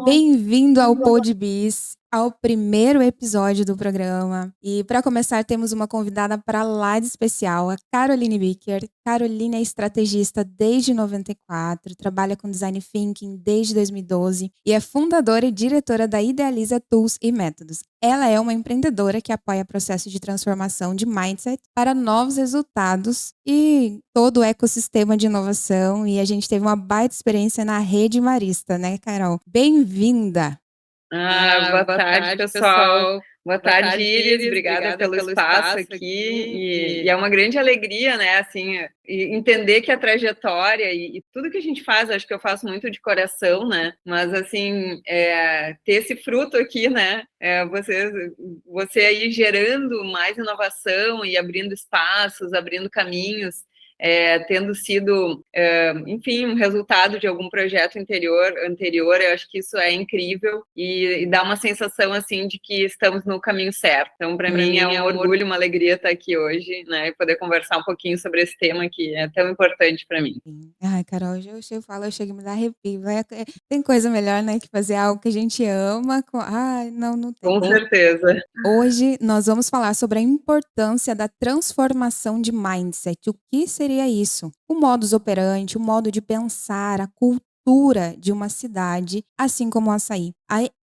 Bem-vindo ao PodBiz, ao primeiro episódio do programa. E para começar, temos uma convidada para lá de especial, a Caroline Bicker. Caroline é estrategista desde 94, trabalha com Design Thinking desde 2012 e é fundadora e diretora da Idealiza Tools e Métodos. Ela é uma empreendedora que apoia processos de transformação de mindset para novos resultados e todo o ecossistema de inovação. E a gente teve uma baita experiência na Rede Marista, né, Carol? Bem-vinda! Boa tarde, pessoal. Boa tarde, Iris. Obrigada pelo espaço aqui. E é uma grande alegria, né, assim, entender que a trajetória e tudo que a gente faz, acho que eu faço muito de coração, né, mas, assim, ter esse fruto aqui, né, você aí gerando mais inovação e abrindo espaços, abrindo caminhos, tendo sido, enfim, um resultado de algum projeto anterior, eu acho que isso é incrível e dá uma sensação, assim, de que estamos no caminho certo. Então, para mim, é um orgulho, uma alegria estar aqui hoje, né, e poder conversar um pouquinho sobre esse tema que é tão importante para mim. Ai, Carol, eu chego a me dar arrepio. Tem coisa melhor, né, que fazer algo que a gente ama. Ai, não tem. Com certeza. Hoje nós vamos falar sobre a importância da transformação de mindset. O que seria isso? O modus operandi, o modo de pensar, a cultura de uma cidade, assim como o açaí.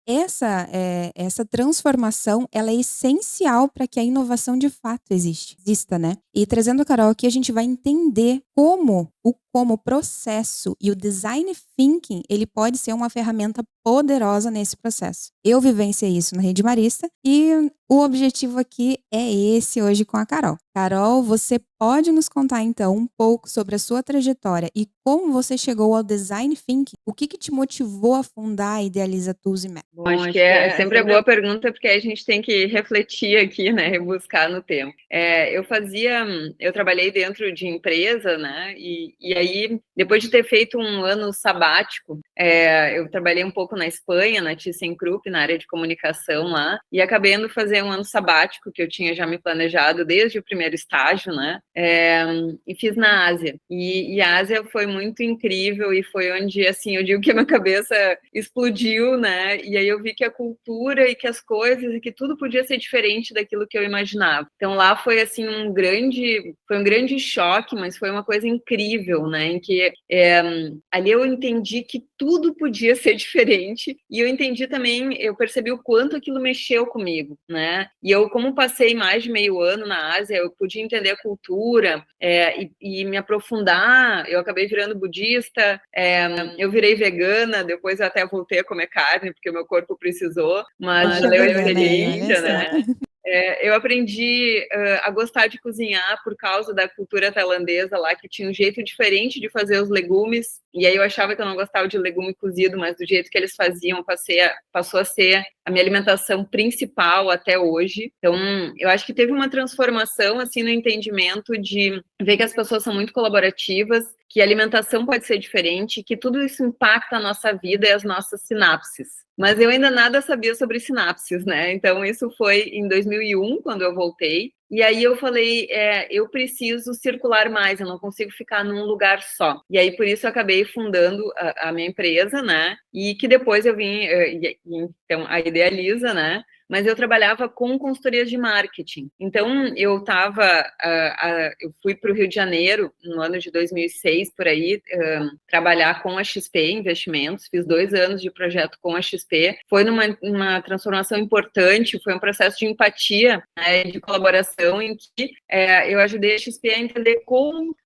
Essa transformação, ela é essencial para que a inovação de fato exista, né? E trazendo a Carol aqui, a gente vai entender como o processo e o design thinking, ele pode ser uma ferramenta poderosa nesse processo. Eu vivenciei isso na Rede Marista e o objetivo aqui é esse hoje com a Carol. Carol, você pode nos contar então um pouco sobre a sua trajetória e como você chegou ao design thinking? O que te motivou a fundar a Idealiza Tools e Métodos? Bom, acho que é sempre a boa pergunta, porque a gente tem que refletir aqui, né, e buscar no tempo. Eu trabalhei dentro de empresa, né, e aí, depois de ter feito um ano sabático, eu trabalhei um pouco na Espanha, na ThyssenKrupp, na área de comunicação lá, e acabei indo fazer um ano sabático, que eu tinha já me planejado desde o primeiro estágio, né, e fiz na Ásia. E a Ásia foi muito incrível e foi onde, assim, eu digo que a minha cabeça explodiu, né, e aí eu vi que a cultura e que as coisas e que tudo podia ser diferente daquilo que eu imaginava. Então lá foi assim um grande choque, mas foi uma coisa incrível, né? Em que ali eu entendi que tudo podia ser diferente e eu percebi o quanto aquilo mexeu comigo, né? E eu, como passei mais de meio ano na Ásia, eu pude entender a cultura e me aprofundar. Eu acabei virando budista, eu virei vegana, depois eu até voltei a comer carne, porque o meu corpo precisou, mas valeu a experiência, né? Eu aprendi a gostar de cozinhar por causa da cultura tailandesa lá, que tinha um jeito diferente de fazer os legumes, e aí eu achava que eu não gostava de legume cozido, mas do jeito que eles faziam, passou a ser a minha alimentação principal até hoje. Então, eu acho que teve uma transformação, assim, no entendimento de ver que as pessoas são muito colaborativas, que a alimentação pode ser diferente, que tudo isso impacta a nossa vida e as nossas sinapses. Mas eu ainda nada sabia sobre sinapses, né? Então, isso foi em 2001, quando eu voltei. E aí eu falei, eu preciso circular mais, eu não consigo ficar num lugar só. E aí, por isso, eu acabei fundando a minha empresa, né? E que depois eu vim, então, a Idealiza, né? Mas eu trabalhava com consultorias de marketing. Então, eu fui para o Rio de Janeiro, no ano de 2006, por aí, trabalhar com a XP Investimentos, fiz 2 anos de projeto com a XP, foi numa transformação importante, foi um processo de empatia, né, de colaboração, em que eu ajudei a XP a entender como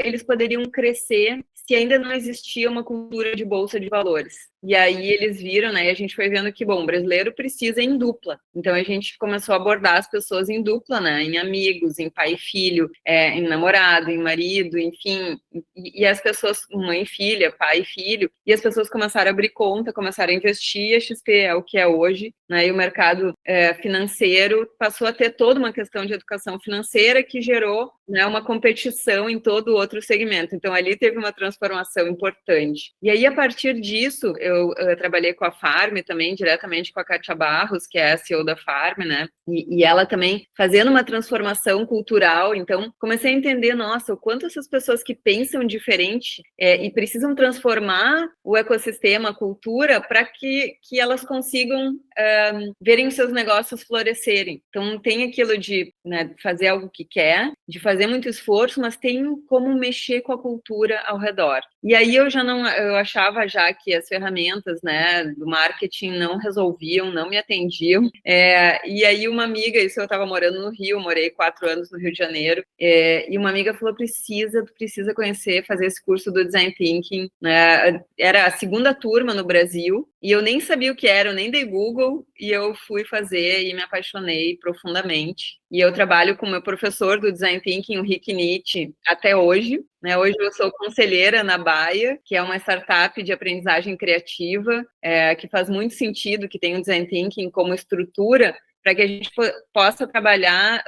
eles poderiam crescer se ainda não existia uma cultura de bolsa de valores. E aí eles viram, né, e a gente foi vendo que, bom, o brasileiro precisa em dupla. Então a gente começou a abordar as pessoas em dupla, né, em amigos, em pai e filho, em namorado, em marido, enfim. E as pessoas, mãe e filha, pai e filho, e as pessoas começaram a abrir conta, começaram a investir, e a XP é o que é hoje, né, e o mercado financeiro passou a ter toda uma questão de educação financeira que gerou, né, uma competição em todo outro segmento. Então ali teve uma transformação importante. E aí, a partir disso, eu trabalhei com a Farm também, diretamente com a Kátia Barros, que é a CEO da Farm, né? E ela também fazendo uma transformação cultural. Então, comecei a entender, nossa, o quanto essas pessoas que pensam diferente e precisam transformar o ecossistema, a cultura, para que elas consigam verem os seus negócios florescerem. Então, tem aquilo de, né, fazer algo que quer, de fazer muito esforço, mas tem como mexer com a cultura ao redor. E aí eu achava já que as ferramentas, né, do marketing não resolviam, não me atendiam. E aí uma amiga, isso eu estava morando no Rio, morei 4 anos no Rio de Janeiro, e uma amiga falou, precisa conhecer, fazer esse curso do Design Thinking, né? Era a segunda turma no Brasil, e eu nem sabia o que era, eu nem dei Google, e eu fui fazer e me apaixonei profundamente. E eu trabalho com o meu professor do Design Thinking, o Rick Nietzsche, até hoje. Né? Hoje eu sou conselheira na Baia, que é uma startup de aprendizagem criativa, que faz muito sentido, que tem o Design Thinking como estrutura, para que a gente possa trabalhar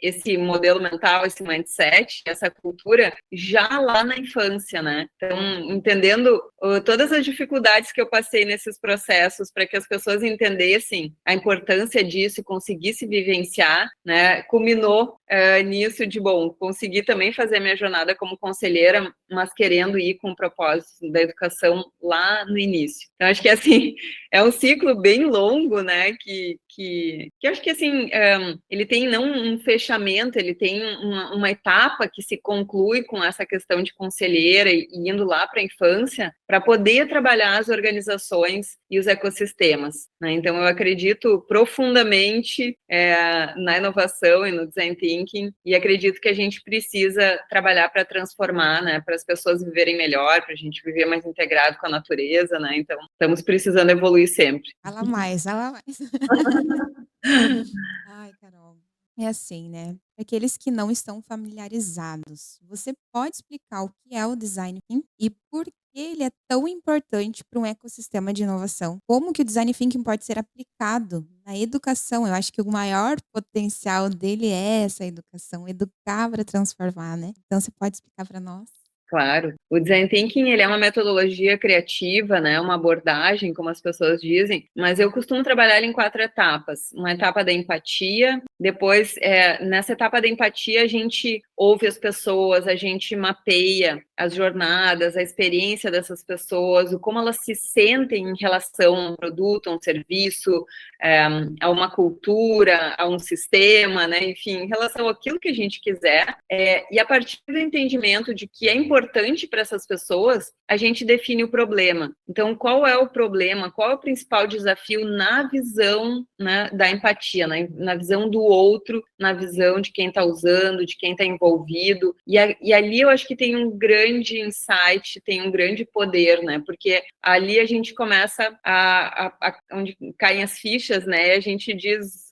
esse modelo mental, esse mindset, essa cultura, já lá na infância, né? Então, entendendo todas as dificuldades que eu passei nesses processos, para que as pessoas entendessem a importância disso e conseguissem vivenciar, né? Culminou nisso de, bom, consegui também fazer minha jornada como conselheira, mas querendo ir com o propósito da educação lá no início. Então, acho que, assim, é um ciclo bem longo, né, que acho que, assim, ele tem não um fechamento, ele tem uma etapa que se conclui com essa questão de conselheira e indo lá para a infância, para poder trabalhar as organizações e os ecossistemas, né? Então, eu acredito profundamente na inovação e no design thinking, e acredito que a gente precisa trabalhar para transformar, né, para as pessoas viverem melhor, para a gente viver mais integrado com a natureza, né? Então, estamos precisando evoluir sempre. Fala mais, fala mais. Ai, Carol. É assim, né? Para aqueles que não estão familiarizados, você pode explicar o que é o design thinking e por que ele é tão importante para um ecossistema de inovação? Como que o design thinking pode ser aplicado na educação? Eu acho que o maior potencial dele é essa educação, educar para transformar, né? Então você pode explicar para nós? Claro. O Design Thinking, ele é uma metodologia criativa, né, uma abordagem, como as pessoas dizem, mas eu costumo trabalhar ele em 4 etapas. Uma etapa da empatia, depois, nessa etapa da empatia, a gente ouve as pessoas, a gente mapeia as jornadas, a experiência dessas pessoas, o como elas se sentem em relação a um produto, a um serviço, a uma cultura, a um sistema, né, enfim, em relação àquilo que a gente quiser, e a partir do entendimento de que é importante para essas pessoas, a gente define o problema. Então, qual é o problema, qual é o principal desafio na visão, né, da empatia, na visão do outro, na visão de quem está usando, de quem está envolvido, e ali eu acho que tem um grande insight, tem um grande poder, né, porque ali a gente começa onde caem as fichas, né, a gente diz,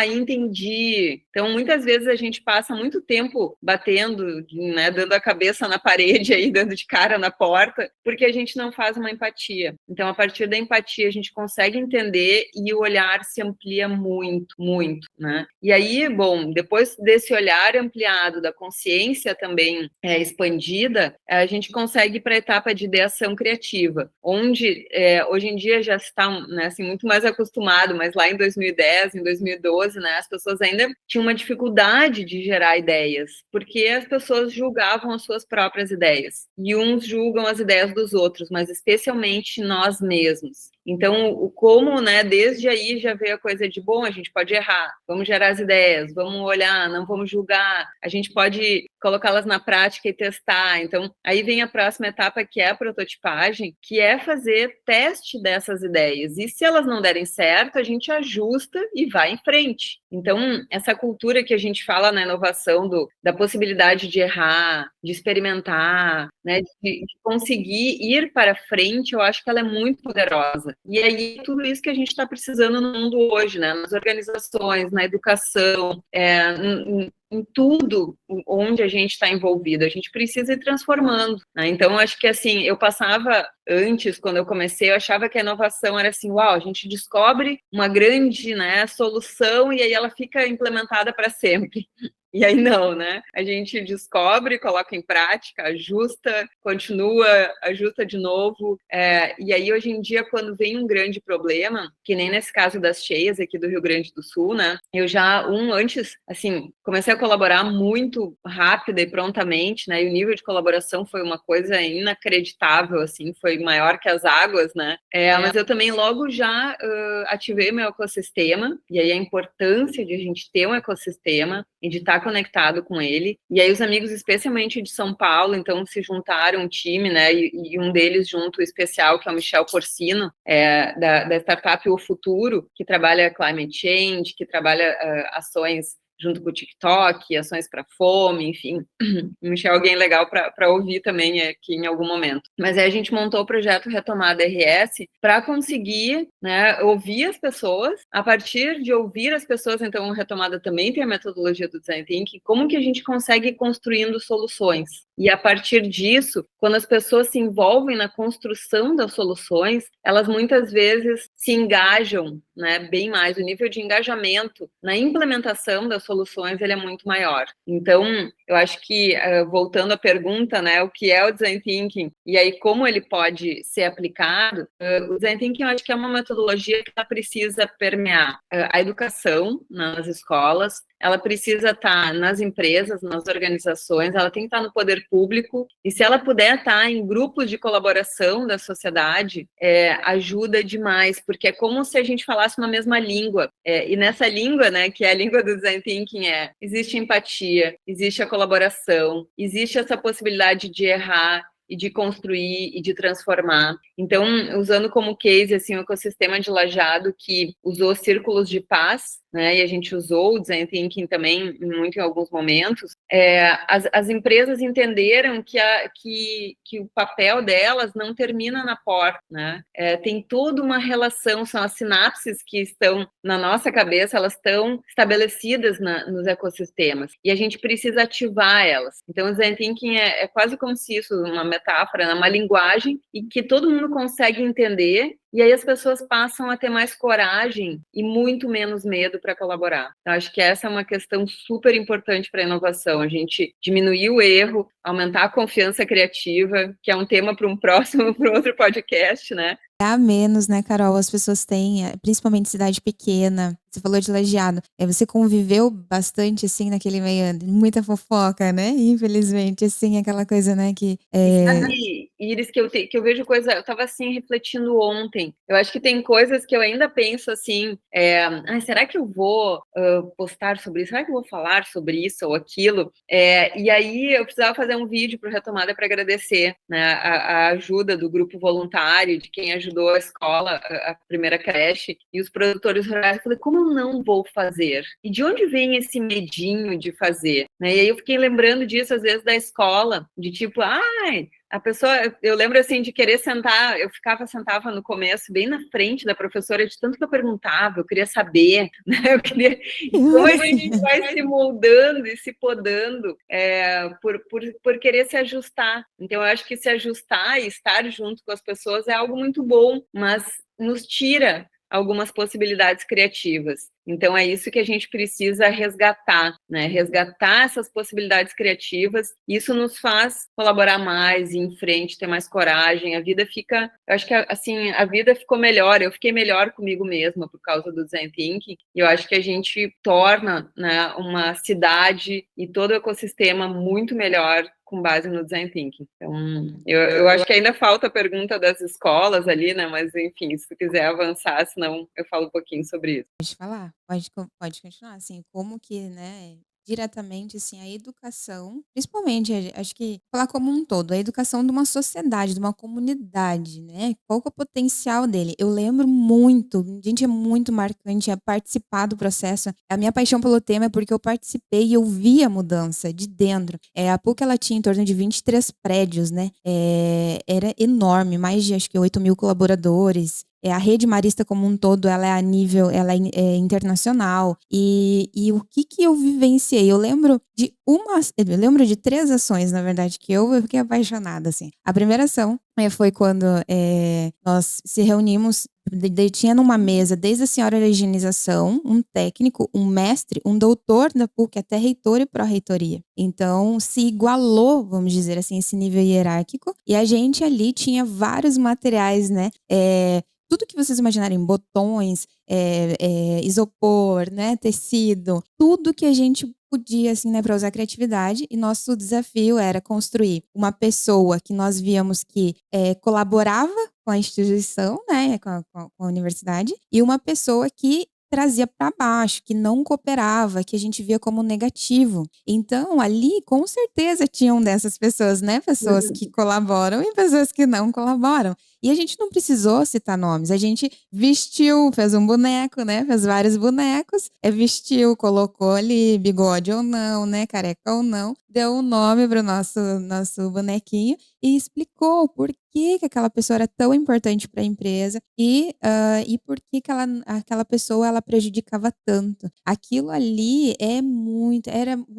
entendi. Então, muitas vezes a gente passa muito tempo batendo, né, dando a cabeça na parede aí, dando de cara na porta, porque a gente não faz uma empatia. Então, a partir da empatia, a gente consegue entender e o olhar se amplia muito, muito, né? E aí, bom, depois desse olhar ampliado, da consciência também expandida, a gente consegue ir para a etapa de ideação criativa, onde hoje em dia já está, né, assim, muito mais acostumado, mas lá em 2010, em 2012, né, as pessoas ainda tinham uma dificuldade de gerar ideias, porque as pessoas julgavam as suas próprias ideias, e uns julgam as ideias dos outros, mas especialmente nós mesmos. Então, como, né, desde aí já veio a coisa de, bom, a gente pode errar, vamos gerar as ideias, vamos olhar, não vamos julgar, a gente pode colocá-las na prática e testar. Então, aí vem a próxima etapa, que é a prototipagem, que é fazer teste dessas ideias. E se elas não derem certo, a gente ajusta e vai em frente. Então, essa cultura que a gente fala na inovação da possibilidade de errar, de experimentar, né, de conseguir ir para frente, eu acho que ela é muito poderosa. E aí, tudo isso que a gente está precisando no mundo hoje, né, nas organizações, na educação, em tudo onde a gente está envolvido, a gente precisa ir transformando, né? Então, acho que, assim, eu passava antes, quando eu comecei, eu achava que a inovação era assim, uau, a gente descobre uma grande, né, solução e aí ela fica implementada para sempre. E aí não, né? A gente descobre, coloca em prática, ajusta, continua, ajusta de novo. E aí, hoje em dia, quando vem um grande problema, que nem nesse caso das cheias aqui do Rio Grande do Sul, né? Eu já, antes, assim, comecei a colaborar muito rápida e prontamente, né? E o nível de colaboração foi uma coisa inacreditável, assim, foi maior que as águas, né? Mas eu também logo já ativei meu ecossistema, e aí a importância de a gente ter um ecossistema e de estar conectado com ele. E aí os amigos, especialmente de São Paulo, então se juntaram um time, né? E um deles junto especial, que é o Michel Porcino, da startup O Futuro, que trabalha climate change, que trabalha ações junto com o TikTok, ações para fome, enfim. O Michel é alguém legal para ouvir também aqui em algum momento. Mas aí a gente montou o projeto Retomada RS para conseguir, né, ouvir as pessoas. A partir de ouvir as pessoas, então, o Retomada também tem a metodologia do Design Thinking, como que a gente consegue ir construindo soluções. E a partir disso, quando as pessoas se envolvem na construção das soluções, elas muitas vezes se engajam, né, bem mais. O nível de engajamento na implementação das soluções ele é muito maior. Então, eu acho que, voltando à pergunta, né, o que é o Design Thinking e aí como ele pode ser aplicado, o Design Thinking eu acho que é uma metodologia que ela precisa permear a educação nas escolas, ela precisa estar nas empresas, nas organizações, ela tem que estar no poder público, e se ela puder estar em grupos de colaboração da sociedade, ajuda demais, porque é como se a gente falasse uma mesma língua, e nessa língua, né, que é a língua do Design Thinking, existe empatia, existe a colaboração, existe essa possibilidade de errar, e de construir e de transformar. Então, usando como case assim, o ecossistema de Lajeado, que usou círculos de paz, né, e a gente usou o Design Thinking também muito em alguns momentos, as empresas entenderam que o papel delas não termina na porta, né? Tem toda uma relação, são as sinapses que estão na nossa cabeça, elas estão estabelecidas nos ecossistemas, e a gente precisa ativar elas. Então, o Design Thinking é quase como se isso, uma metáfora, uma linguagem, e que todo mundo consegue entender, e aí as pessoas passam a ter mais coragem e muito menos medo para colaborar. Então, acho que essa é uma questão super importante para a inovação, a gente diminuir o erro, aumentar a confiança criativa, que é um tema para para outro podcast, né? A menos, né, Carol? As pessoas têm, principalmente cidade pequena. Você falou de Lajeado. Você conviveu bastante, assim, naquele meio, muita fofoca, né? Infelizmente, assim, aquela coisa, né, que... Sabe, Iris, que eu vejo coisa... Eu tava, assim, refletindo ontem. Eu acho que tem coisas que eu ainda penso, assim, será que eu vou postar sobre isso? Será que eu vou falar sobre isso ou aquilo? E aí, eu precisava fazer um vídeo para o Retomada para agradecer, né, a ajuda do grupo voluntário, de quem ajudou a escola, a primeira creche, e os produtores rurais. Eu falei, como eu não vou fazer? E de onde vem esse medinho de fazer? Né? E aí eu fiquei lembrando disso, às vezes, da escola, de tipo, a pessoa, eu lembro assim de querer sentar, sentava no começo bem na frente da professora, de tanto que eu perguntava, eu queria saber, né? E como a gente vai se moldando e se podando por querer se ajustar. Então, eu acho que se ajustar e estar junto com as pessoas é algo muito bom, mas nos tira algumas possibilidades criativas. Então, é isso que a gente precisa resgatar, né? Resgatar essas possibilidades criativas. Isso nos faz colaborar mais, ir em frente, ter mais coragem. A vida fica... Eu acho que, assim, a vida ficou melhor. Eu fiquei melhor comigo mesma por causa do Design Thinking. E eu acho que a gente torna, né, uma cidade e todo o ecossistema muito melhor com base no Design Thinking. Então, eu acho que ainda falta a pergunta das escolas ali, né? Mas, enfim, se tu quiser avançar, senão eu falo um pouquinho sobre isso. Pode falar, pode continuar, assim, como que, né, diretamente, assim, a educação, principalmente, acho que falar como um todo, a educação de uma sociedade, de uma comunidade, né? Qual que é o potencial dele? Eu lembro muito, gente, é muito marcante participar do processo. A minha paixão pelo tema é porque eu participei e eu vi a mudança de dentro. A PUC, ela tinha em torno de 23 prédios, né? Era enorme, mais de, acho que 8.000 colaboradores. A rede marista como um todo, ela é a nível, ela é internacional. E o que eu vivenciei? Eu lembro de 3 ações, na verdade, que eu fiquei apaixonada, assim. A primeira ação foi quando nós se reunimos tinha numa mesa desde a senhora da higienização, um técnico, um mestre, um doutor da PUC, até reitor e pró-reitoria. Então, se igualou, vamos dizer assim, esse nível hierárquico, e a gente ali tinha vários materiais, né? Tudo que vocês imaginarem, botões, isopor, né, tecido, tudo que a gente podia, assim, né, para usar a criatividade. E nosso desafio era construir uma pessoa que nós víamos que colaborava com a instituição, né, com a universidade, e uma pessoa que trazia para baixo, que não cooperava, que a gente via como negativo. Então, ali, com certeza, tinham dessas pessoas, né? Pessoas que colaboram e pessoas que não colaboram. E a gente não precisou citar nomes, a gente vestiu, fez um boneco, né? Fez vários bonecos, vestiu, colocou ali bigode ou não, né? Careca ou não, deu um nome para o nosso bonequinho e explicou por que aquela pessoa era tão importante para a empresa e por que aquela pessoa ela prejudicava tanto. Aquilo ali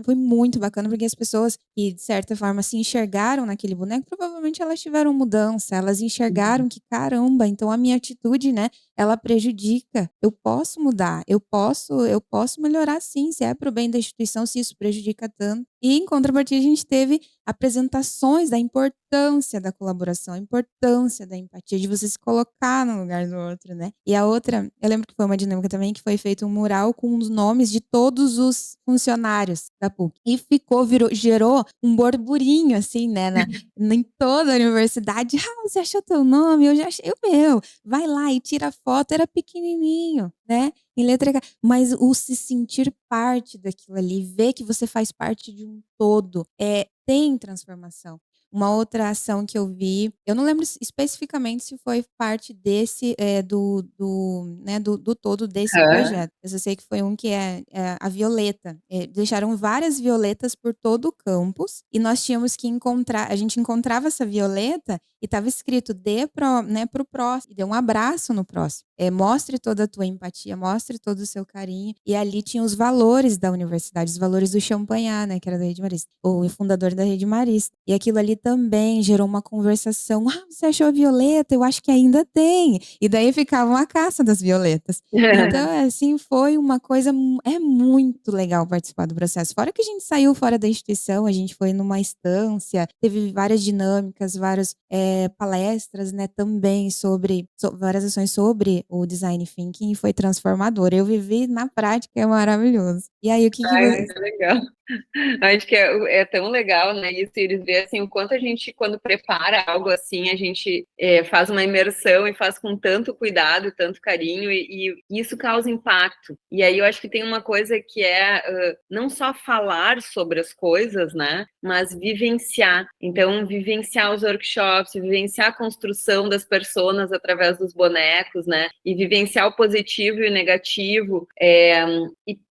foi muito bacana, porque as pessoas que, de certa forma, se enxergaram naquele boneco, provavelmente elas tiveram mudança, elas enxergaram que, caramba, então a minha atitude, né, ela prejudica. Eu posso mudar, eu posso melhorar sim, se é para o bem da instituição, se isso prejudica tanto. E, em contrapartida, a gente teve apresentações da importância da colaboração, a importância da empatia, de você se colocar no lugar do outro, né? E a outra, eu lembro que foi uma dinâmica também, que foi feito um mural com os nomes de todos os funcionários da PUC. E gerou um burburinho, assim, né? Em toda a universidade. Ah, você achou teu nome? Eu já achei o meu. Vai lá e tira a foto. Era pequenininho, né? Em letra, mas o se sentir parte daquilo ali, ver que você faz parte de um todo, tem transformação. Uma outra ação que eu vi, eu não lembro especificamente se foi parte desse, do todo desse projeto. Eu só sei que foi um que é a Violeta. Deixaram várias violetas por todo o campus e nós tínhamos que encontrar, a gente encontrava essa violeta e estava escrito pro próximo, e dê um abraço no próximo. Mostre toda a tua empatia, mostre todo o seu carinho. E ali tinha os valores da universidade, os valores do Champagnat, né, que era da Rede Marista, o fundador da Rede Marista. E aquilo ali também gerou uma conversação. Ah, você achou a violeta? Eu acho que ainda tem. E daí ficava uma caça das violetas. Então, assim, foi uma coisa, é muito legal participar do processo. Fora que a gente saiu fora da instituição, a gente foi numa estância, teve várias dinâmicas, várias palestras, né, também sobre várias ações sobre o design thinking, e foi transformador. Eu vivi na prática, é maravilhoso. E aí, o que você... É legal. Acho que é tão legal, né, isso, eles verem assim, o quanto a gente, quando prepara algo assim, a gente faz uma imersão e faz com tanto cuidado, tanto carinho, e isso causa impacto. E aí eu acho que tem uma coisa que não só falar sobre as coisas, né, mas vivenciar. Então, vivenciar os workshops, vivenciar a construção das personas através dos bonecos, né, e vivenciar o positivo e o negativo,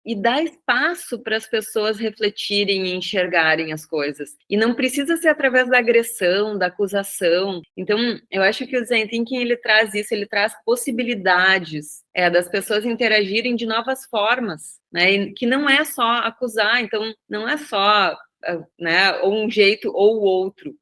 e dar espaço para as pessoas refletirem e enxergarem as coisas. E não precisa ser através da agressão, da acusação. Então, eu acho que o Design Thinking, ele traz isso, ele traz possibilidades das pessoas interagirem de novas formas, né? E que não é só acusar, então não é só né, ou um jeito ou o outro.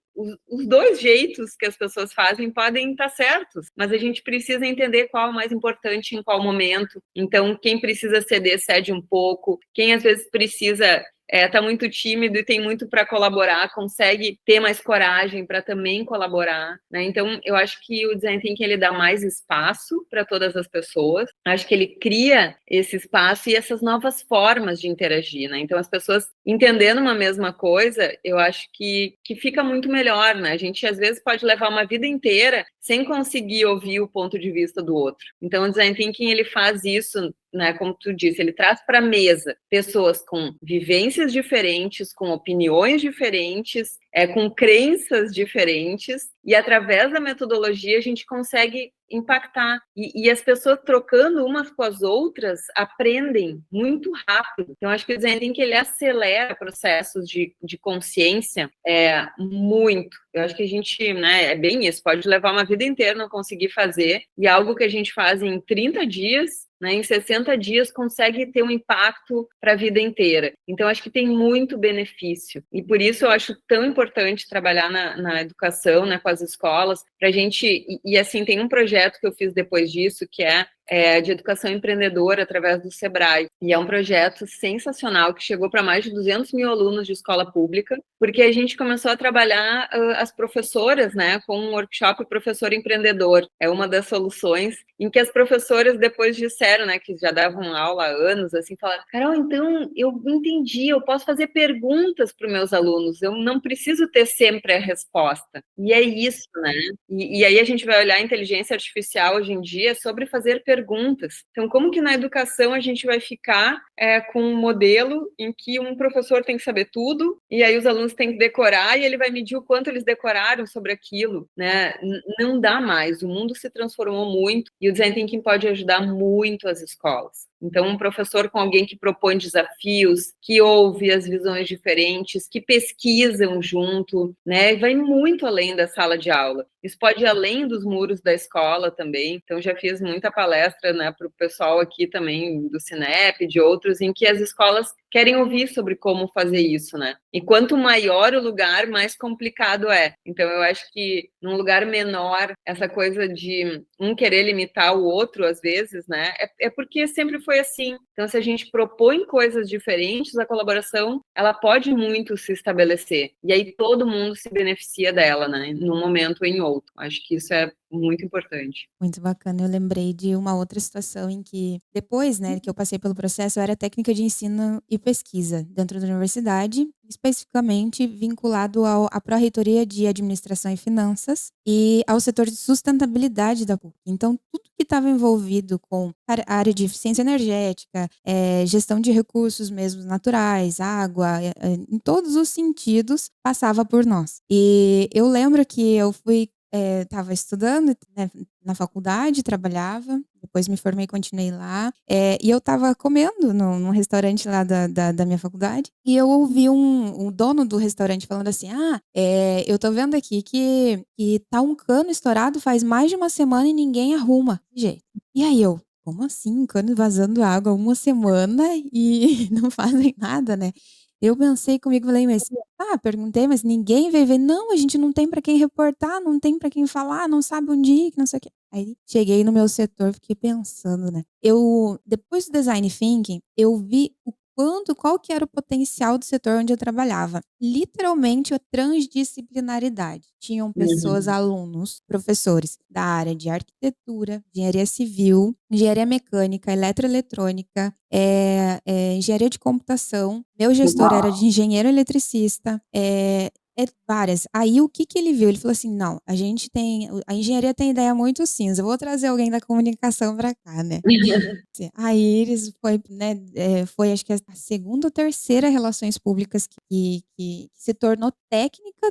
Os dois jeitos que as pessoas fazem podem estar certos, mas a gente precisa entender qual é o mais importante em qual momento. Então, quem precisa ceder, cede um pouco. Quem às vezes precisa tá muito tímido e tem muito para colaborar, consegue ter mais coragem para também colaborar, né? Então, eu acho que o Design Thinking, ele dá mais espaço para todas as pessoas. Acho que ele cria esse espaço e essas novas formas de interagir, né? Então, as pessoas entendendo uma mesma coisa, eu acho que fica muito melhor, né? A gente, às vezes, pode levar uma vida inteira sem conseguir ouvir o ponto de vista do outro. Então, o Design Thinking, ele faz isso, né, como tu disse, ele traz para a mesa pessoas com vivências diferentes, com opiniões diferentes, com crenças diferentes, e através da metodologia a gente consegue impactar. E as pessoas trocando umas com as outras aprendem muito rápido. Então, acho que o Design Thinking, ele acelera processos de consciência muito. Eu acho que a gente, né, é bem isso, pode levar uma vida inteira não conseguir fazer, e algo que a gente faz em 30 dias, né, em 60 dias consegue ter um impacto para a vida inteira. Então, acho que tem muito benefício. E por isso eu acho tão importante trabalhar na educação, né, com as escolas, para a gente. Assim, tem um projeto que eu fiz depois disso, que é de educação empreendedora através do Sebrae. E é um projeto sensacional que chegou para mais de 200 mil alunos de escola pública, porque a gente começou a trabalhar as professoras, né, com um workshop Professor Empreendedor. É uma das soluções em que as professoras depois disseram, né, que já davam aula há anos, assim, falaram: Carol, então eu entendi, eu posso fazer perguntas para os meus alunos, eu não preciso ter sempre a resposta. E é isso, né? E aí a gente vai olhar a inteligência artificial hoje em dia sobre fazer perguntas. Então, como que na educação a gente vai ficar com um modelo em que um professor tem que saber tudo, e aí os alunos têm que decorar, e ele vai medir o quanto eles decoraram sobre aquilo, né? Não dá mais, o mundo se transformou muito, e o Design Thinking pode ajudar muito as escolas. Então, um professor com alguém que propõe desafios, que ouve as visões diferentes, que pesquisam junto, né? Vai muito além da sala de aula. Isso pode ir além dos muros da escola também. Então, já fiz muita palestra, né, para o pessoal aqui também do Cinep, de outros, em que as escolas querem ouvir sobre como fazer isso, né? E quanto maior o lugar, mais complicado é. Então, eu acho que num lugar menor, essa coisa de um querer limitar o outro, às vezes, né? É porque sempre foi assim. Então, se a gente propõe coisas diferentes, a colaboração, ela pode muito se estabelecer. E aí todo mundo se beneficia dela, né? Num momento ou em outro. Acho que isso é muito importante. Muito bacana. Eu lembrei de uma outra situação em que, depois, né, que eu passei pelo processo, eu era técnica de ensino e pesquisa dentro da universidade, especificamente vinculado à Pró-Reitoria de Administração e Finanças e ao setor de sustentabilidade da PUC. Então, tudo que estava envolvido com a área de eficiência energética, gestão de recursos mesmo naturais, água, em todos os sentidos, passava por nós. E eu lembro que eu fui estava estudando, né, na faculdade, trabalhava, depois me formei e continuei lá. E eu estava comendo num restaurante lá da minha faculdade, e eu ouvi um dono do restaurante falando assim: eu tô vendo aqui que tá um cano estourado faz mais de uma semana e ninguém arruma. Gente. E aí eu, como assim? Um cano vazando água uma semana e não fazem nada, né? Eu pensei comigo, falei, mas perguntei, mas ninguém veio ver. Não, a gente não tem para quem reportar, não tem para quem falar, não sabe onde ir, que não sei o quê. Aí cheguei no meu setor, fiquei pensando, né? Depois do design thinking, eu vi qual que era o potencial do setor onde eu trabalhava. Literalmente a transdisciplinaridade. Tinham pessoas, alunos, professores da área de arquitetura, engenharia civil, engenharia mecânica, eletroeletrônica, engenharia de computação. Meu gestor era de engenheiro eletricista, várias. Aí o que ele viu? Ele falou assim: não, a engenharia tem ideia muito cinza, eu vou trazer alguém da comunicação para cá, né? A Iris foi, né, foi acho que a segunda ou terceira relações públicas que se tornou técnica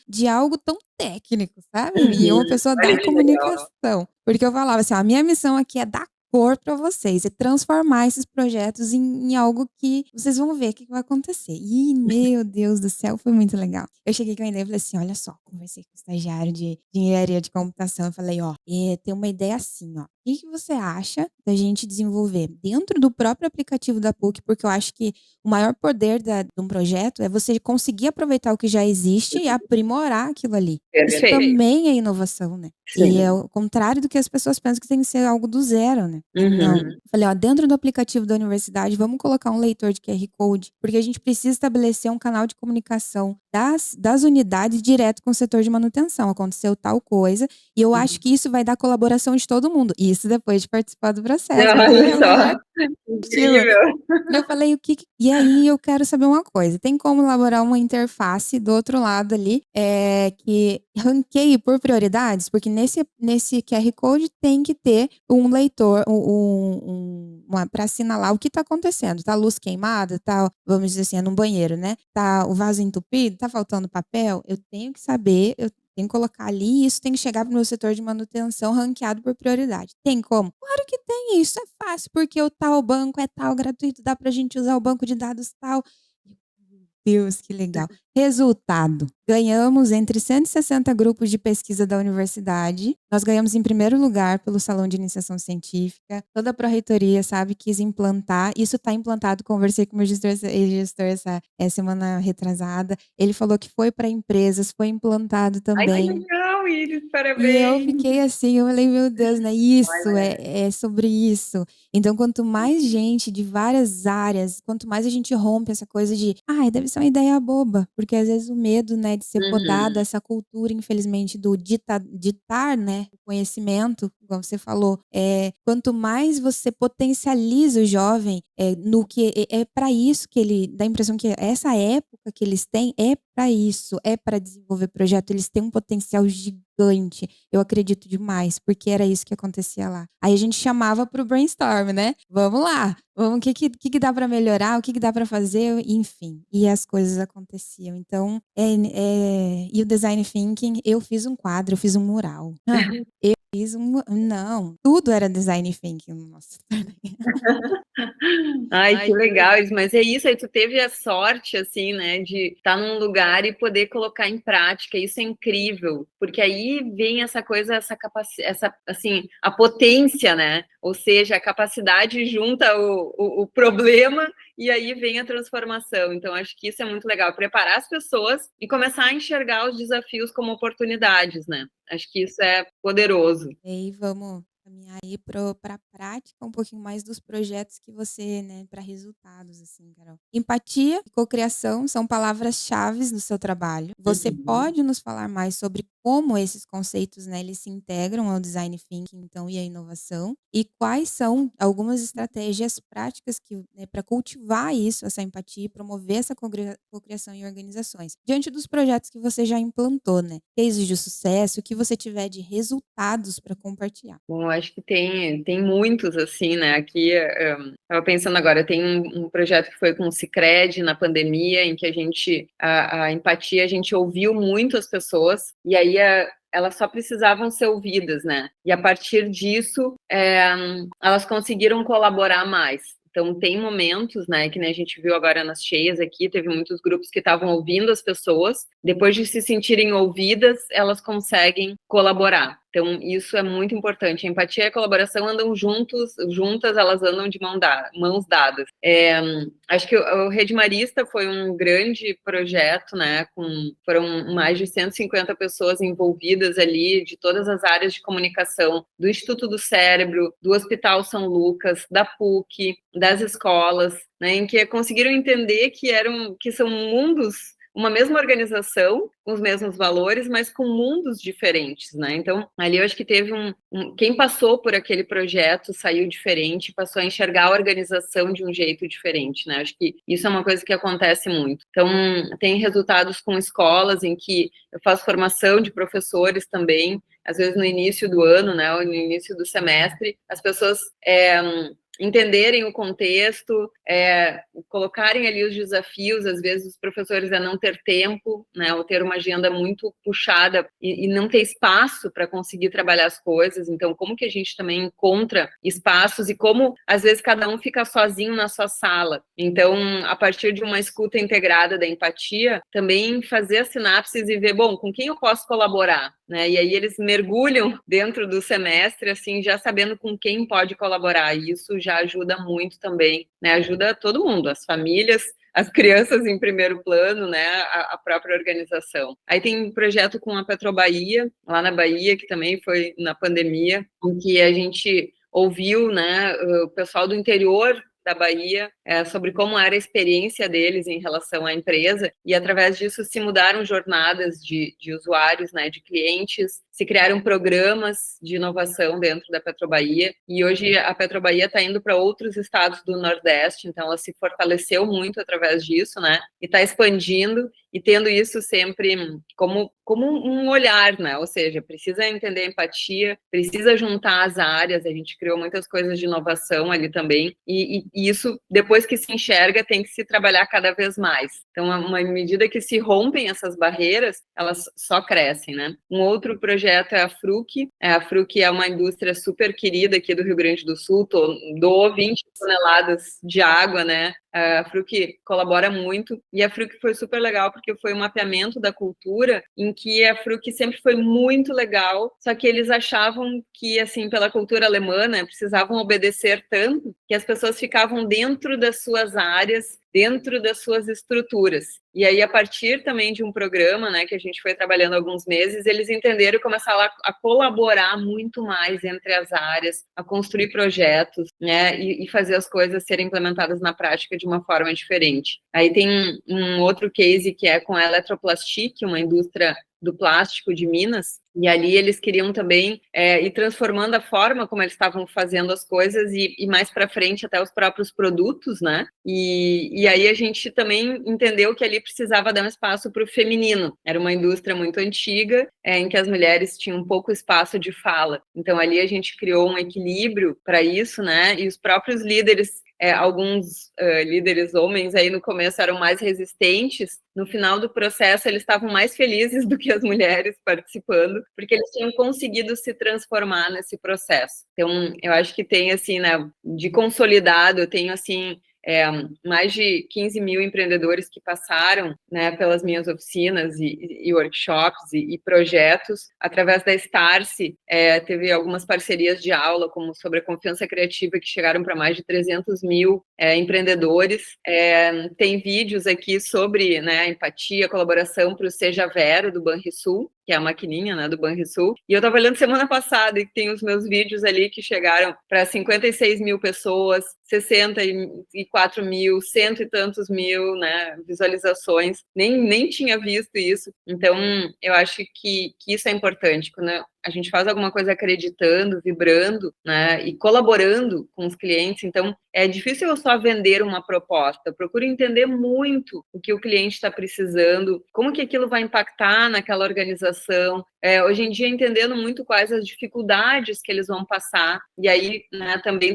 de algo tão técnico, sabe? E uma pessoa Olha da que legal. comunicação. Porque eu falava assim, a minha missão aqui é dar cor para vocês, é transformar esses projetos em algo que vocês vão ver o que vai acontecer. E, meu Deus do céu, foi muito legal. Eu cheguei com a ideia e falei assim, olha só, conversei com o estagiário de engenharia de computação, eu falei, ó, tem uma ideia assim, ó. O que você acha da gente desenvolver dentro do próprio aplicativo da PUC? Porque eu acho que o maior poder de um projeto é você conseguir aproveitar o que já existe e aprimorar aquilo ali. Isso Perfeito. também é inovação, né? E é o contrário do que as pessoas pensam que tem que ser algo do zero, né? E não. Falei, ó, dentro do aplicativo da universidade, vamos colocar um leitor de QR Code, porque a gente precisa estabelecer um canal de comunicação das unidades direto com o setor de manutenção. Aconteceu tal coisa, e eu acho que isso vai dar colaboração de todo mundo. Isso depois de participar do processo. Olha só, incrível. Eu falei, e aí eu quero saber uma coisa. Tem como elaborar uma interface do outro lado ali, que ranqueie por prioridades? Porque nesse QR Code tem que ter um leitor, para assinalar o que está acontecendo. Tá a luz queimada, tá, vamos dizer assim, é num banheiro, né? Tá o vaso entupido, tá faltando papel. Eu tenho que saber, eu tenho que colocar ali, e isso tem que chegar para o meu setor de manutenção ranqueado por prioridade. Tem como? Claro que tem, isso é fácil, porque o tal banco é tal gratuito, dá pra gente usar o banco de dados tal. Deus, que legal. Resultado: ganhamos entre 160 grupos de pesquisa da universidade. Nós ganhamos em primeiro lugar pelo Salão de Iniciação Científica. Toda a pró-reitoria, sabe, quis implantar. Isso está implantado. Conversei com o meu gestor essa semana retrasada. Ele falou que foi para empresas, foi implantado Ai, que também. legal, Iris, E eu parabéns. fiquei assim, eu falei, meu Deus, né? Isso, Olha, é sobre isso. Então, quanto mais gente de várias áreas, quanto mais a gente rompe essa coisa de, deve ser uma ideia boba, porque às vezes o medo, né, de ser podado, essa cultura, infelizmente, do ditar, né, o conhecimento, como você falou, quanto mais você potencializa o jovem, no que é para isso que ele dá a impressão que essa época que eles têm é para isso, é para desenvolver projeto, eles têm um potencial gigante. Eu acredito demais, porque era isso que acontecia lá. Aí a gente chamava para o brainstorm, né? Vamos lá, vamos, o que dá para melhorar, o que dá para fazer, enfim. E as coisas aconteciam. Então, e o design thinking, eu fiz um quadro, eu fiz um mural. Eu fiz não, tudo era design thinking. Nossa. ai, que legal, Iris, mas é isso, aí tu teve a sorte, assim, né, de estar num lugar e poder colocar em prática, isso é incrível, porque aí vem essa coisa, essa capacidade, assim, a potência, né, ou seja, a capacidade junta o problema e aí vem a transformação, então acho que isso é muito legal, preparar as pessoas e começar a enxergar os desafios como oportunidades, né, acho que isso é poderoso. E aí vamos caminhar aí para a prática um pouquinho mais dos projetos que você, né, para resultados, assim, Carol. Empatia e cocriação são palavras-chave no seu trabalho. Você pode nos falar mais sobre como esses conceitos, né, eles se integram ao design thinking, então, e à inovação? E quais são algumas estratégias práticas que, né, para cultivar isso, essa empatia e promover essa cocriação em organizações? Diante dos projetos que você já implantou, né? Cases de sucesso, o que você tiver de resultados para compartilhar. Bom, eu acho que tem muitos, assim, né? Aqui, estava pensando agora, tem um projeto que foi com o Sicredi na pandemia, em que a empatia, a gente ouviu muito as pessoas, e aí elas só precisavam ser ouvidas, né? E a partir disso, elas conseguiram colaborar mais. Então, tem momentos, né, que nem a gente viu agora nas cheias aqui, teve muitos grupos que estavam ouvindo as pessoas, depois de se sentirem ouvidas, elas conseguem colaborar. Então, isso é muito importante. A empatia e a colaboração andam juntas, elas andam de mãos dadas. Acho que o Rede Marista foi um grande projeto, né? Foram mais de 150 pessoas envolvidas ali, de todas as áreas de comunicação, do Instituto do Cérebro, do Hospital São Lucas, da PUC, das escolas, né? Em que conseguiram entender que são mundos, uma mesma organização, com os mesmos valores, mas com mundos diferentes, né? Então, ali eu acho que teve quem passou por aquele projeto saiu diferente, passou a enxergar a organização de um jeito diferente, né? Acho que isso é uma coisa que acontece muito. Então, tem resultados com escolas em que eu faço formação de professores também, às vezes no início do ano, né, ou no início do semestre, as pessoas entenderem o contexto, colocarem ali os desafios, às vezes os professores não ter tempo, né, ou ter uma agenda muito puxada e não ter espaço para conseguir trabalhar as coisas, então como que a gente também encontra espaços e como às vezes cada um fica sozinho na sua sala, então a partir de uma escuta integrada da empatia, também fazer as sinapses e ver, bom, com quem eu posso colaborar, né, e aí eles mergulham dentro do semestre, assim, já sabendo com quem pode colaborar, e isso já ajuda muito também, né? Ajuda todo mundo, as famílias, as crianças em primeiro plano, né? A própria organização. Aí tem um projeto com a Petrobahia, lá na Bahia, que também foi na pandemia, em que a gente ouviu, né, o pessoal do interior da Bahia, sobre como era a experiência deles em relação à empresa, e através disso se mudaram jornadas de usuários, né, de clientes, se criaram programas de inovação dentro da Petrobahia, e hoje a Petrobahia está indo para outros estados do Nordeste, então ela se fortaleceu muito através disso, né, e está expandindo, e tendo isso sempre como um olhar, né, ou seja, precisa entender a empatia, precisa juntar as áreas, a gente criou muitas coisas de inovação ali também, e isso, depois que se enxerga, tem que se trabalhar cada vez mais. Então, uma medida que se rompem essas barreiras, elas só crescem, né? Um outro projeto é a Fruc. A Fruc é uma indústria super querida aqui do Rio Grande do Sul, doou 20 toneladas de água, né, A Fruc colabora muito, e a Fruc foi super legal porque foi um mapeamento da cultura em que a Fruc sempre foi muito legal, só que eles achavam que, assim, pela cultura alemã, né, precisavam obedecer tanto que as pessoas ficavam dentro das suas áreas, dentro das suas estruturas. E aí, a partir também de um programa, né, que a gente foi trabalhando há alguns meses, eles entenderam e começaram a colaborar muito mais entre as áreas, a construir projetos, né, e fazer as coisas serem implementadas na prática de uma forma diferente. Aí tem um outro case que é com a Eletroplastic, uma indústria do plástico de Minas, e ali eles queriam também ir transformando a forma como eles estavam fazendo as coisas e mais para frente até os próprios produtos, né? E aí a gente também entendeu que ali precisava dar um espaço para o feminino. Era uma indústria muito antiga, em que as mulheres tinham pouco espaço de fala. Então ali a gente criou um equilíbrio para isso, né? E os próprios líderes alguns líderes homens aí no começo eram mais resistentes, no final do processo eles estavam mais felizes do que as mulheres participando, porque eles tinham conseguido se transformar nesse processo. Então, eu acho que tem, assim, né, de consolidado, eu tenho, assim, mais de 15 mil empreendedores que passaram, né, pelas minhas oficinas e workshops e projetos. Através da Starse, teve algumas parcerias de aula, como sobre a confiança criativa, que chegaram para mais de 300 mil empreendedores. Tem vídeos aqui sobre, né, empatia, colaboração para o Seja Vero, do Banrisul, que é a maquininha, né, do Banrisul. E eu estava olhando semana passada e tem os meus vídeos ali que chegaram para 56 mil pessoas, 64 mil, cento e tantos mil, né, visualizações. Nem tinha visto isso. Então, eu acho que isso é importante. Quando a gente faz alguma coisa acreditando, vibrando, né, e colaborando com os clientes, então é difícil eu só vender uma proposta. Eu procuro entender muito o que o cliente está precisando, como que aquilo vai impactar naquela organização. Hoje em dia, entendendo muito quais as dificuldades que eles vão passar, e aí, né, também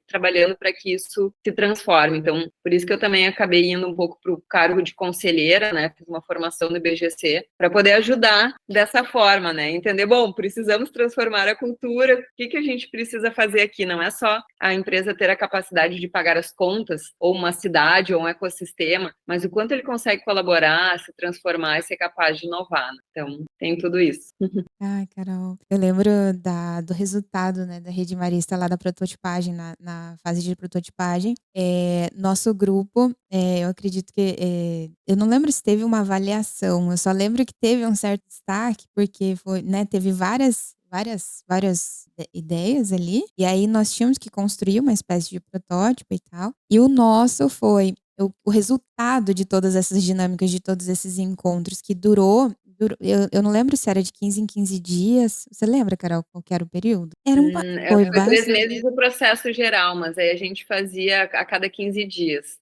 trabalhando para que isso se transforme. Então, por isso que eu também acabei indo um pouco para o cargo de conselheira, né, fiz uma formação no IBGC, para poder ajudar dessa forma, né, entender, bom, precisamos transformar a cultura, o que a gente precisa fazer aqui? Não é só a empresa ter a capacidade de pagar as contas, ou uma cidade, ou um ecossistema, mas o quanto ele consegue colaborar, se transformar e ser capaz de inovar, né? Então, tem tudo isso. Ai, Carol, eu lembro do resultado, né, da Rede Marista lá da prototipagem, na fase de prototipagem. Nosso grupo, eu acredito que, eu não lembro se teve uma avaliação, eu só lembro que teve um certo destaque, porque foi, né, teve várias ideias ali, e aí nós tínhamos que construir uma espécie de protótipo e tal, e o nosso foi o resultado de todas essas dinâmicas, de todos esses encontros que durou, eu não lembro se era de 15 em 15 dias. Você lembra, Carol, qual que era o período? Foi Foi 3 meses o processo geral, mas aí a gente fazia a cada 15 dias.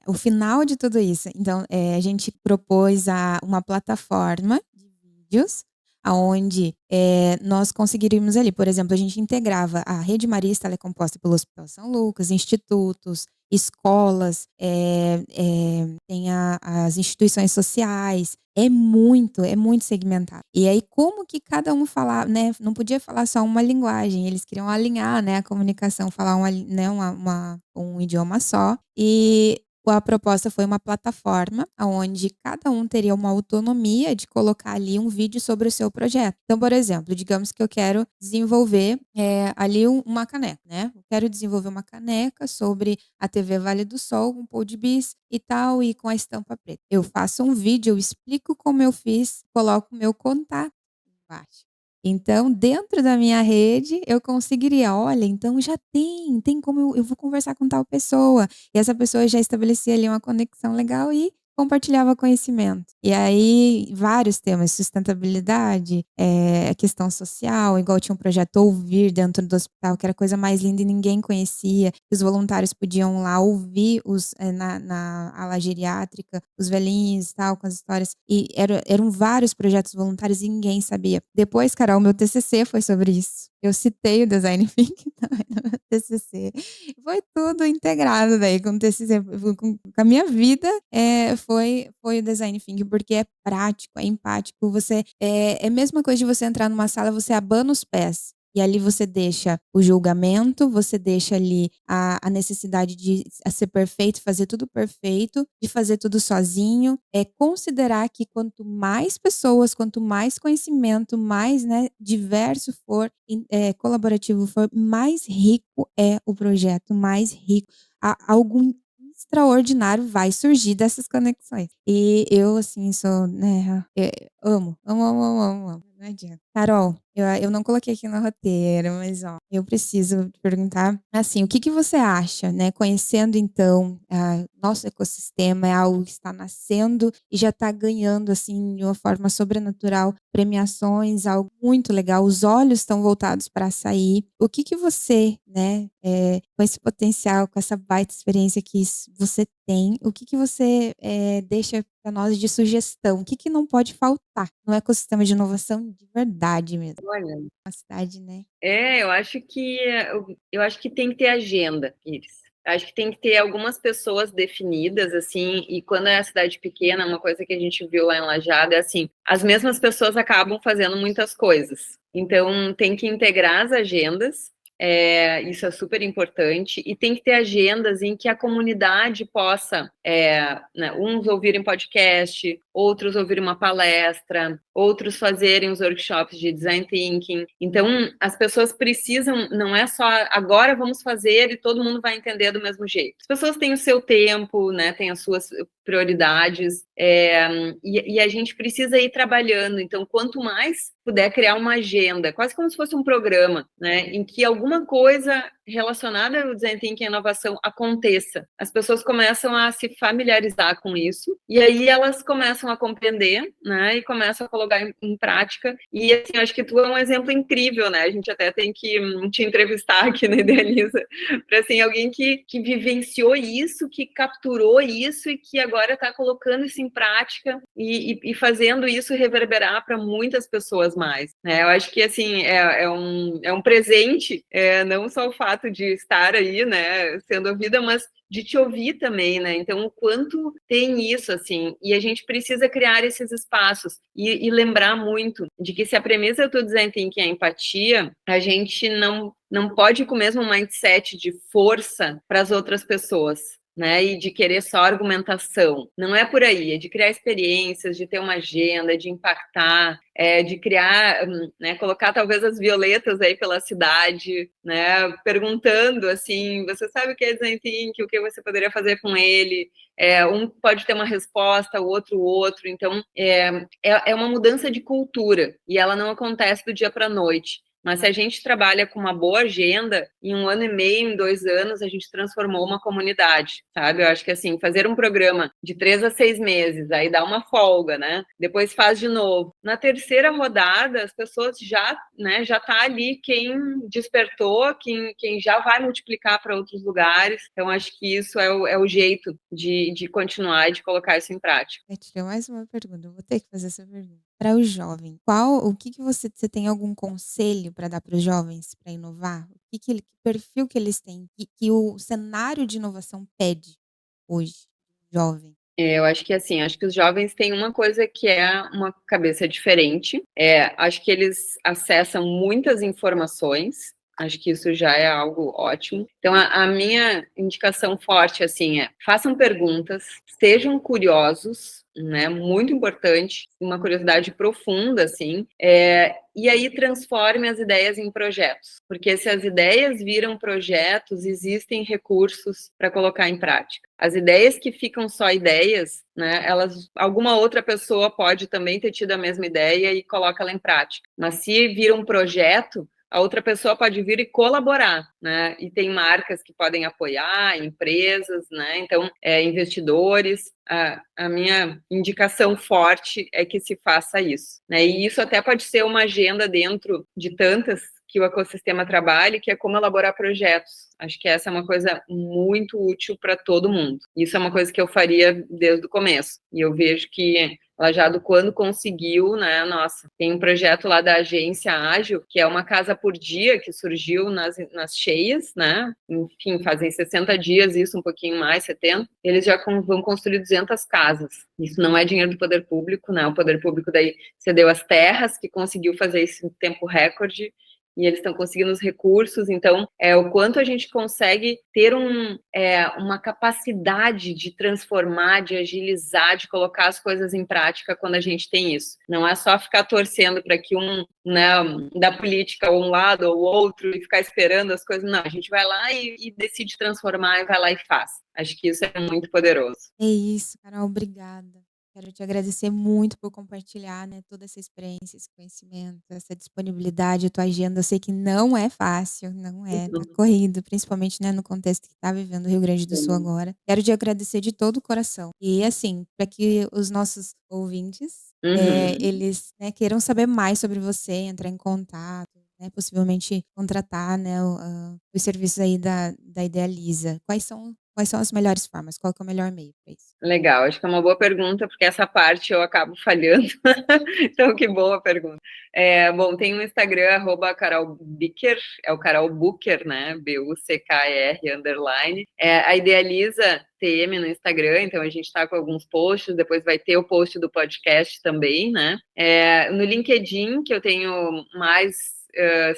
O final de tudo isso, então, a gente propôs uma plataforma de vídeos, aonde nós conseguiríamos ali, por exemplo, a gente integrava a Rede Marista, ela é composta pelo Hospital São Lucas, institutos, escolas, tem as instituições sociais, é muito segmentado. E aí, como que cada um falar, né? Não podia falar só uma linguagem, eles queriam alinhar, né, a comunicação, falar né, um idioma só. E a proposta foi uma plataforma onde cada um teria uma autonomia de colocar ali um vídeo sobre o seu projeto. Então, por exemplo, digamos que eu quero desenvolver ali uma caneca, né? Eu quero desenvolver uma caneca sobre a TV Vale do Sol, um pôr de bis e tal, e com a estampa preta. Eu faço um vídeo, eu explico como eu fiz, coloco o meu contato embaixo. Então, dentro da minha rede, eu conseguiria, olha, então já tem como eu vou conversar com tal pessoa. E essa pessoa já estabelecia ali uma conexão legal e compartilhava conhecimento. E aí, vários temas, sustentabilidade, questão social, igual tinha um projeto Ouvir dentro do hospital, que era a coisa mais linda e ninguém conhecia. Os voluntários podiam lá ouvir na ala geriátrica, os velhinhos e tal, com as histórias. E eram vários projetos voluntários e ninguém sabia. Depois, Carol, meu TCC foi sobre isso. Eu citei o Design Thinking também no meu TCC. Foi tudo integrado daí com o TCC, com a minha vida, foi o Design Thinking, porque é prático, é empático, é a mesma coisa de você entrar numa sala, você abana os pés. E ali você deixa o julgamento, você deixa ali a necessidade de ser perfeito, fazer tudo perfeito, de fazer tudo sozinho. É considerar que quanto mais pessoas, quanto mais conhecimento, mais, né, diverso for, colaborativo for, mais rico é o projeto, mais rico. Algo extraordinário vai surgir dessas conexões. E eu, assim, sou, né, amo, amo, amo, amo, amo, amo. Não adianta. Carol, eu não coloquei aqui no roteiro, mas ó, eu preciso te perguntar, assim, o que que você acha, né? Conhecendo então nosso ecossistema, é algo que está nascendo e já está ganhando, assim, de uma forma sobrenatural, premiações, algo muito legal. Os olhos estão voltados para açaí. O que que você, né, com esse potencial, com essa baita experiência que você tem, o que que você deixa para nós de sugestão? O que que não pode faltar no ecossistema de inovação de verdade mesmo? Olha, Uma cidade, né? eu acho que tem que ter agenda, Iris. Acho que tem que ter algumas pessoas definidas, assim, e quando é a cidade pequena, uma coisa que a gente viu lá em Lajeado é assim, as mesmas pessoas acabam fazendo muitas coisas. Então, tem que integrar as agendas, isso é super importante, e tem que ter agendas em que a comunidade possa, né, uns ouvirem podcast, outros ouvirem uma palestra, outros fazerem os workshops de design thinking. Então, as pessoas precisam, não é só agora vamos fazer e todo mundo vai entender do mesmo jeito. As pessoas têm o seu tempo, né, têm as suas prioridades, e a gente precisa ir trabalhando. Então, quanto mais puder criar uma agenda, quase como se fosse um programa, né, em que alguma coisa relacionada ao design thinking e inovação aconteça. As pessoas começam a se familiarizar com isso, e aí elas começam a compreender, né, e começam a colocar em prática, e assim, eu acho que tu é um exemplo incrível, né, a gente até tem que te entrevistar aqui na Idealiza, para assim, alguém que vivenciou isso, que capturou isso e que agora está colocando isso em prática e fazendo isso reverberar para muitas pessoas mais, né, eu acho que assim, é um presente, não só o fato de estar aí, né, sendo ouvida, mas de te ouvir também, né? Então, o quanto tem isso, assim, e a gente precisa criar esses espaços e lembrar muito de que se a premissa do design thinking é a empatia, a gente não pode ir com o mesmo mindset de força para as outras pessoas, né, e de querer só argumentação. Não é por aí, é de criar experiências, de ter uma agenda, de impactar, de criar, né, colocar talvez as violetas aí pela cidade, né, perguntando assim, você sabe o que é design thinking, o que você poderia fazer com ele? Um pode ter uma resposta, o outro. Então, é uma mudança de cultura e ela não acontece do dia para a noite. Mas se a gente trabalha com uma boa agenda, em 1 ano e meio, em 2 anos, a gente transformou uma comunidade, sabe? Eu acho que assim, fazer um programa de 3 a 6 meses, aí dá uma folga, né? Depois faz de novo. Na terceira rodada, as pessoas já, né, já tá ali quem despertou, quem já vai multiplicar para outros lugares. Então, acho que isso é o jeito de continuar e de colocar isso em prática. Tirei mais uma pergunta, eu vou ter que fazer essa pergunta. Para o jovem, o que que você tem algum conselho para dar para os jovens para inovar? Que perfil que eles têm, que o cenário de inovação pede hoje, jovem? Eu acho que assim, acho que os jovens têm uma coisa que é uma cabeça diferente. Acho que eles acessam muitas informações. Acho que isso já é algo ótimo. Então, a minha indicação forte assim façam perguntas, sejam curiosos, né? Muito importante, uma curiosidade profunda, assim. E aí transforme as ideias em projetos, porque se as ideias viram projetos, existem recursos para colocar em prática. As ideias que ficam só ideias, né, alguma outra pessoa pode também ter tido a mesma ideia e coloca ela em prática. Mas se vira um projeto, a outra pessoa pode vir e colaborar, né? E tem marcas que podem apoiar, empresas, né? Então, investidores. A minha indicação forte é que se faça isso, né? E isso até pode ser uma agenda dentro de tantas que o ecossistema trabalha, que é como elaborar projetos. Acho que essa é uma coisa muito útil para todo mundo. Isso é uma coisa que eu faria desde o começo. E eu vejo que Lajeado, quando conseguiu, né, nossa, tem um projeto lá da Agência Ágil, que é uma casa por dia, que surgiu nas cheias, né, enfim, fazem 60 dias isso, um pouquinho mais, 70, eles já vão construir 200 casas. Isso não é dinheiro do poder público, né, o poder público daí cedeu as terras, que conseguiu fazer isso em tempo recorde, e eles estão conseguindo os recursos, então o quanto a gente consegue ter uma capacidade de transformar, de agilizar, de colocar as coisas em prática quando a gente tem isso. Não é só ficar torcendo para que né, da política ou um lado ou outro e ficar esperando as coisas, não, a gente vai lá e decide transformar e vai lá e faz. Acho que isso é muito poderoso. É isso, Carol, obrigada. Quero te agradecer muito por compartilhar, né, toda essa experiência, esse conhecimento, essa disponibilidade, a tua agenda. Eu sei que não é fácil, não é, tá corrido, principalmente, né, no contexto que tá vivendo o Rio Grande do Sul agora. Quero te agradecer de todo o coração. E assim, para que os nossos ouvintes, eles, né, queiram saber mais sobre você, entrar em contato, né, possivelmente contratar, né, os serviços aí da Idealiza. Quais são as melhores formas? Qual que é o melhor meio para isso? Legal, acho que é uma boa pergunta, porque essa parte eu acabo falhando. Então, que boa pergunta. Bom, tem o Instagram, @carolbicker, é o Carol Booker, né? BUCKR, _. A Idealiza TM no Instagram, então a gente está com alguns posts, depois vai ter o post do podcast também, né? No LinkedIn, que eu tenho mais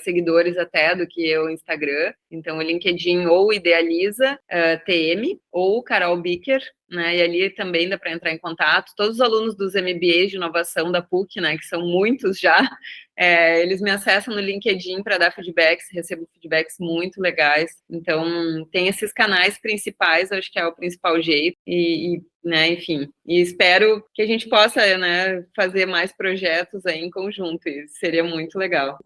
seguidores até do que o Instagram, então o LinkedIn ou Idealiza TM ou Carol Bicker, né? E ali também dá para entrar em contato. Todos os alunos dos MBAs de inovação da PUC, né? Que são muitos já, eles me acessam no LinkedIn para dar feedbacks, recebo feedbacks muito legais. Então tem esses canais principais, acho que é o principal jeito né, enfim, e espero que a gente possa, né, fazer mais projetos aí em conjunto, e seria muito legal.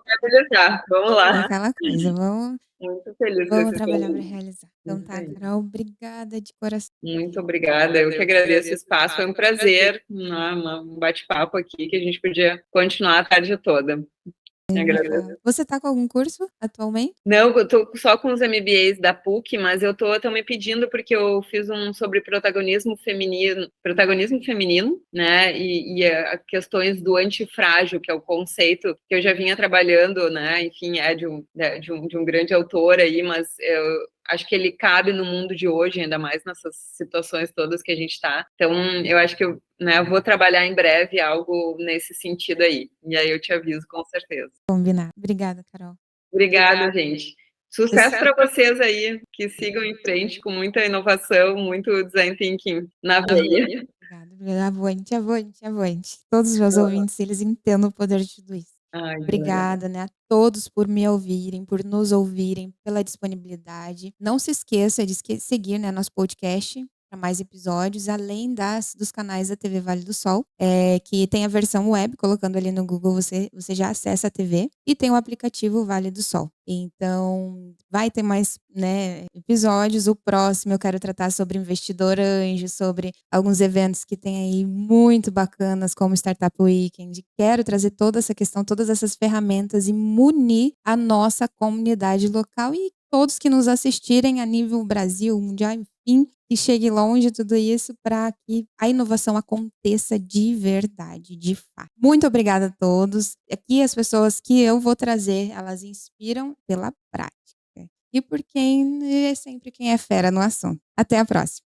Vamos lá. Aquela coisa, vamos Muito feliz Vamos desse trabalhar para convite. realizar. Então Isso tá, aí. Carol, obrigada de coração. Muito obrigada, eu que agradeço o espaço, foi um prazer, um bate-papo aqui que a gente podia continuar a tarde toda. Agradeço. Você tá com algum curso atualmente? Não, eu tô só com os MBAs da PUC, mas eu tô me pedindo porque eu fiz um sobre protagonismo feminino, né, questões do antifrágil, que é o conceito que eu já vinha trabalhando, né, enfim, de um grande autor aí, mas eu acho que ele cabe no mundo de hoje, ainda mais nessas situações todas que a gente está. Então, eu acho que eu, né, vou trabalhar em breve algo nesse sentido aí. E aí eu te aviso com certeza. Combinado. Obrigada, Carol. Obrigada, gente. Sucesso para vocês aí, que sigam em frente com muita inovação, muito design thinking na veia. Obrigada. Avante, avante, avante. Todos os meus ouvintes, eles entendam o poder de tudo isso. Obrigada, né, a todos por me ouvirem, por nos ouvirem, pela disponibilidade. Não se esqueça de seguir, né, nosso podcast para mais episódios, além dos canais da TV Vale do Sol, que tem a versão web, colocando ali no Google você já acessa a TV, e tem o aplicativo Vale do Sol. Então, vai ter mais, né, episódios. O próximo eu quero tratar sobre investidor anjo, sobre alguns eventos que tem aí muito bacanas, como Startup Weekend. Quero trazer toda essa questão, todas essas ferramentas e munir a nossa comunidade local e todos que nos assistirem a nível Brasil, mundial, enfim, que chegue longe tudo isso para que a inovação aconteça de verdade, de fato. Muito obrigada a todos. Aqui as pessoas que eu vou trazer, elas inspiram pela prática. E por quem é sempre quem é fera no assunto. Até a próxima.